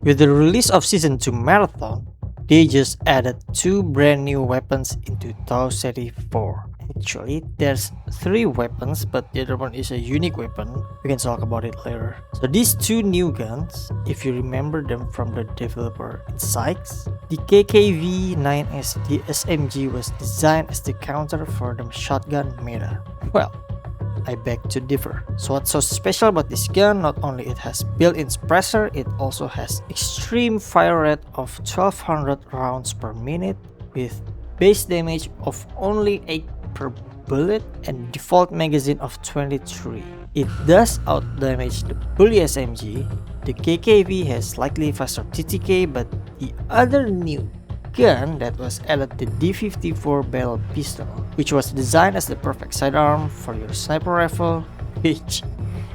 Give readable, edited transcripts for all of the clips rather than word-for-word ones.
With the release of Season 2 Marathon, they just added 2 brand new weapons into Tau Ceti IV. Actually, there's 3 weapons, but the other one is a unique weapon. We can talk about it later. So these 2 new guns, if you remember them from the developer Sykes, the KKV-9SD SMG was designed as the counter for the shotgun meta. Well, I beg to differ. So what's so special about this gun? Not only it has built-in suppressor, it also has extreme fire rate of 1200 rounds per minute with base damage of only 8 per bullet and default magazine of 23. It does out-damage the Bullt SMG. The KKV has slightly faster TTK, but the other new gun that was added, the D54 barrel pistol, which was designed as the perfect sidearm for your sniper rifle, which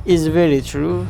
is very true.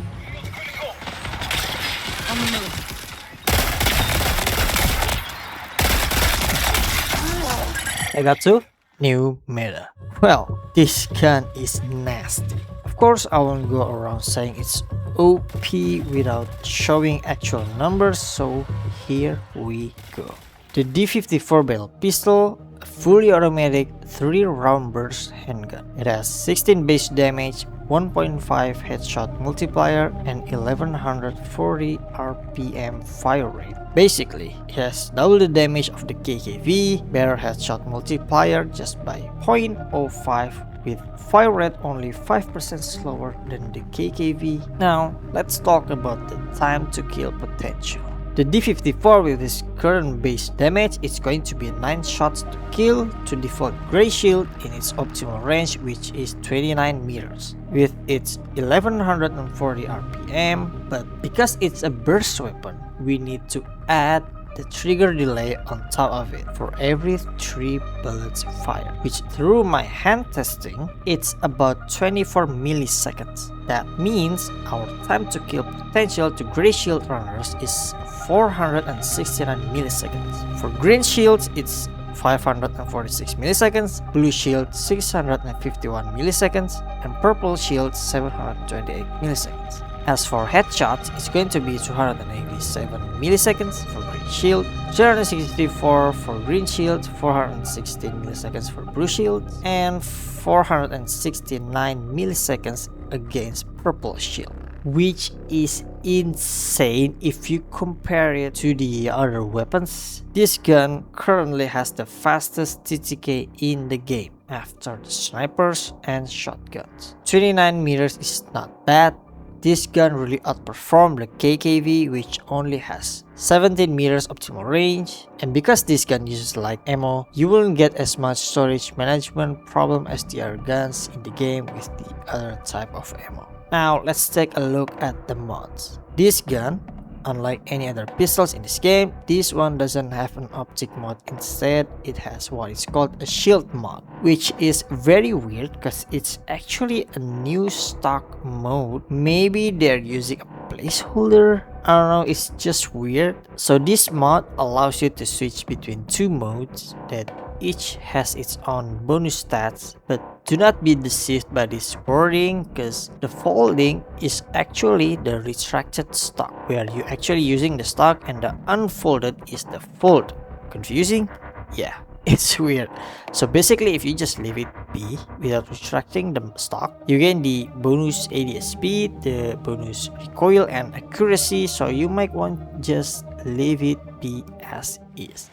I got 2 new meta. Well, this gun is nasty. Of course, I won't go around saying it's OP without showing actual numbers, so here we go. The D54 barrel pistol, a fully automatic 3 round burst handgun. It has 16 base damage, 1.5 headshot multiplier, and 1140 RPM fire rate. Basically, it has double the damage of the KKV, better headshot multiplier just by 0.05 with fire rate only 5% slower than the KKV. Now, let's talk about the time to kill potential. The D54 with its current base damage is going to be 9 shots to kill to default gray shield in its optimal range, which is 29 meters with its 1140 RPM, but because it's a burst weapon, we need to add the trigger delay on top of it for every 3 bullets fired, which through my hand testing, it's about 24 milliseconds. That means our time to kill potential to gray shield runners is 469 milliseconds. For green shields, it's 546 milliseconds, blue shield 651 milliseconds, and purple shield 728 milliseconds. As for headshots, it's going to be 287 milliseconds for green shield, 264 for green shield, 416 milliseconds for blue shield, and 469 milliseconds against purple shield, which is insane if you compare it to the other weapons. This gun currently has the fastest TTK in the game after the snipers and shotguns. 29 meters is not bad. This gun really outperformed the KKV, which only has 17 meters optimal range, and because this gun uses light ammo, you won't get as much storage management problem as the other guns in the game with the other type of ammo. Now let's take a look at the mods. This gun, unlike any other pistols in this game, this one doesn't have an optic mod. Instead, it has what is called a shield mod, which is very weird because it's actually a new stock mode. Maybe they're using a placeholder. I don't know, it's just weird. So this mod allows you to switch between 2 modes that each has its own bonus stats, but do not be deceived by this wording because the folding is actually the retracted stock, where you're actually using the stock and the unfolded is the fold. Confusing? Yeah, it's weird. So basically, if you just leave it be without retracting the stock, you gain the bonus ADS speed, the bonus recoil and accuracy, so you might want just leave it be as is.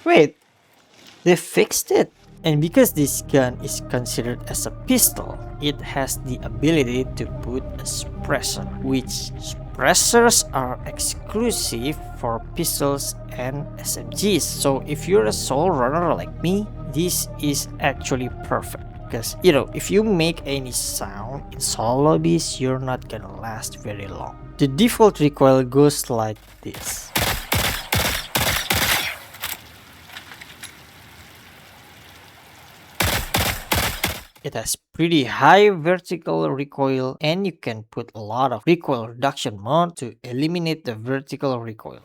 Wait, they fixed it. And because this gun is considered as a pistol, it has the ability to put a suppressor, which suppressors are exclusive for pistols and SMGs. So if you're a solo runner like me, this is actually perfect. Because, you know, if you make any sound in solo lobbies, you're not gonna last very long. The default recoil goes like this. It has pretty high vertical recoil, and you can put a lot of recoil reduction mode to eliminate the vertical recoil.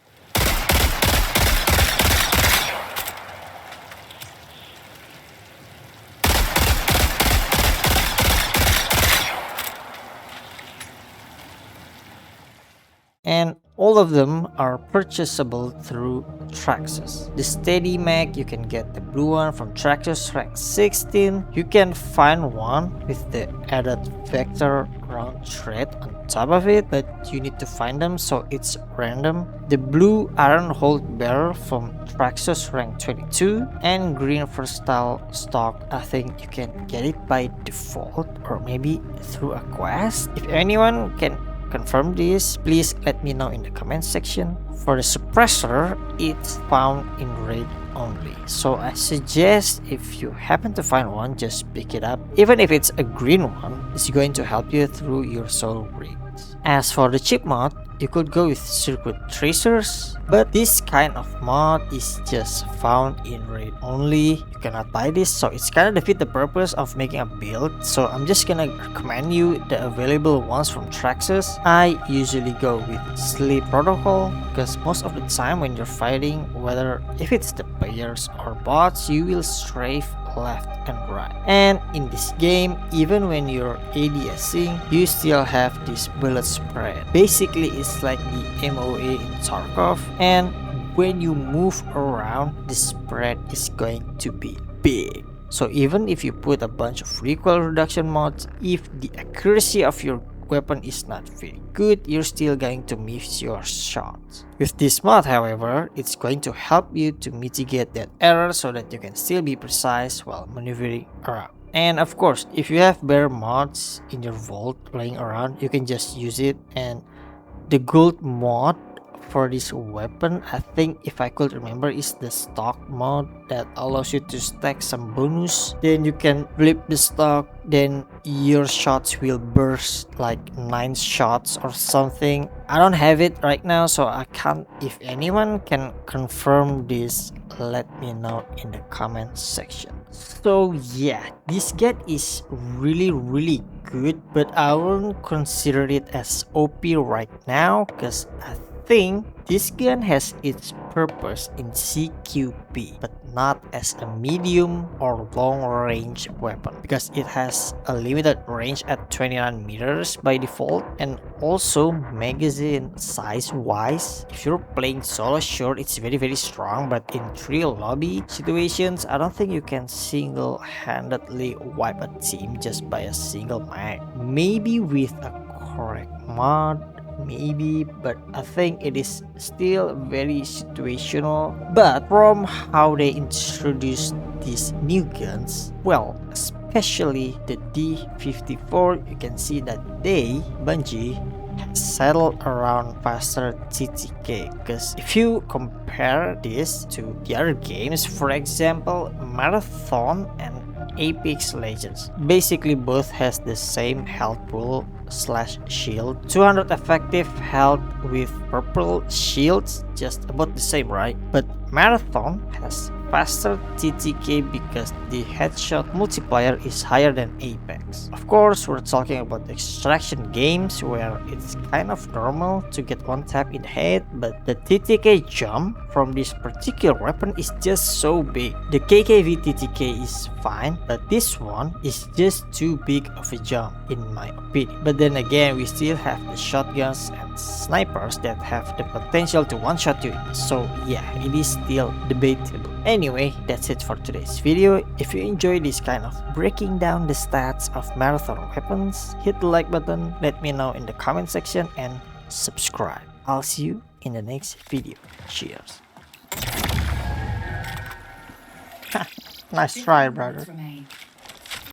and all of them are purchasable through Traxus. The steady mag, you can get the blue one from Traxus rank 16. You can find one with the added vector round thread on top of it, but you need to find them, so it's random. The blue iron hold barrel from Traxus rank 22, and green versatile stock, I think you can get it by default or maybe through a quest. If anyone can confirm this, please let me know in the comment section. For the suppressor, it's found in raid only, so I suggest if you happen to find one, just pick it up. Even if it's a green one, it's going to help you through your solo raids. As for the chip mod, you could go with circuit tracers, but this kind of mod is just found in raid only. You cannot buy this, so it's kind of defeat the purpose of making a build. So I'm just gonna recommend you the available ones from Traxus. I usually go with sleep protocol because most of the time when you're fighting, whether if it's the players or bots, you will strafe left and right. And in this game, even when you're ADSing, you still have this bullet spread. Basically, it's like the MOA in Tarkov, and when you move around, the spread is going to be big. So even if you put a bunch of recoil reduction mods, if the accuracy of your weapon is not very good, you're still going to miss your shots. With this mod, however, it's going to help you to mitigate that error so that you can still be precise while maneuvering around. And of course, if you have better mods in your vault laying around, you can just use it. And the gold mod for this weapon, I think if I could remember, is the stock mod that allows you to stack some bonus. Then you can flip the stock, then your shots will burst like 9 shots or something. I don't have it right now, so I can't. If anyone can confirm this, let me know in the comment section. So yeah, this gun is really good, but I won't consider it as OP right now because I think this gun has its purpose in CQB, but not as a medium or long range weapon because it has a limited range at 29 meters by default, and also magazine size wise, if you're playing solo, sure it's very strong, but in 3 lobby situations, I don't think you can single-handedly wipe a team just by a single mag. Maybe with a correct mod, maybe, but I think it is still very situational. But from how they introduced these new guns, well, especially the D54, you can see that Bungie has settled around faster TTK, because if you compare this to the other games, for example Marathon and Apex Legends, basically both has the same health pool slash shield, 200 effective health with purple shields, just about the same, right? But Marathon has faster TTK because the headshot multiplier is higher than Apex. Of course, we're talking about extraction games where it's kind of normal to get one tap in the head, but the TTK jump from this particular weapon is just so big. The KKV TTK is fine, but this one is just too big of a jump in my opinion. But then again, we still have the shotguns and snipers that have the potential to one-shot you, so yeah, it is still debatable. Anyway, that's it for today's video. If you enjoy this kind of breaking down the stats of Marathon weapons, hit the like button, let me know in the comment section, and subscribe. I'll see you in the next video. Cheers. Nice try, brother.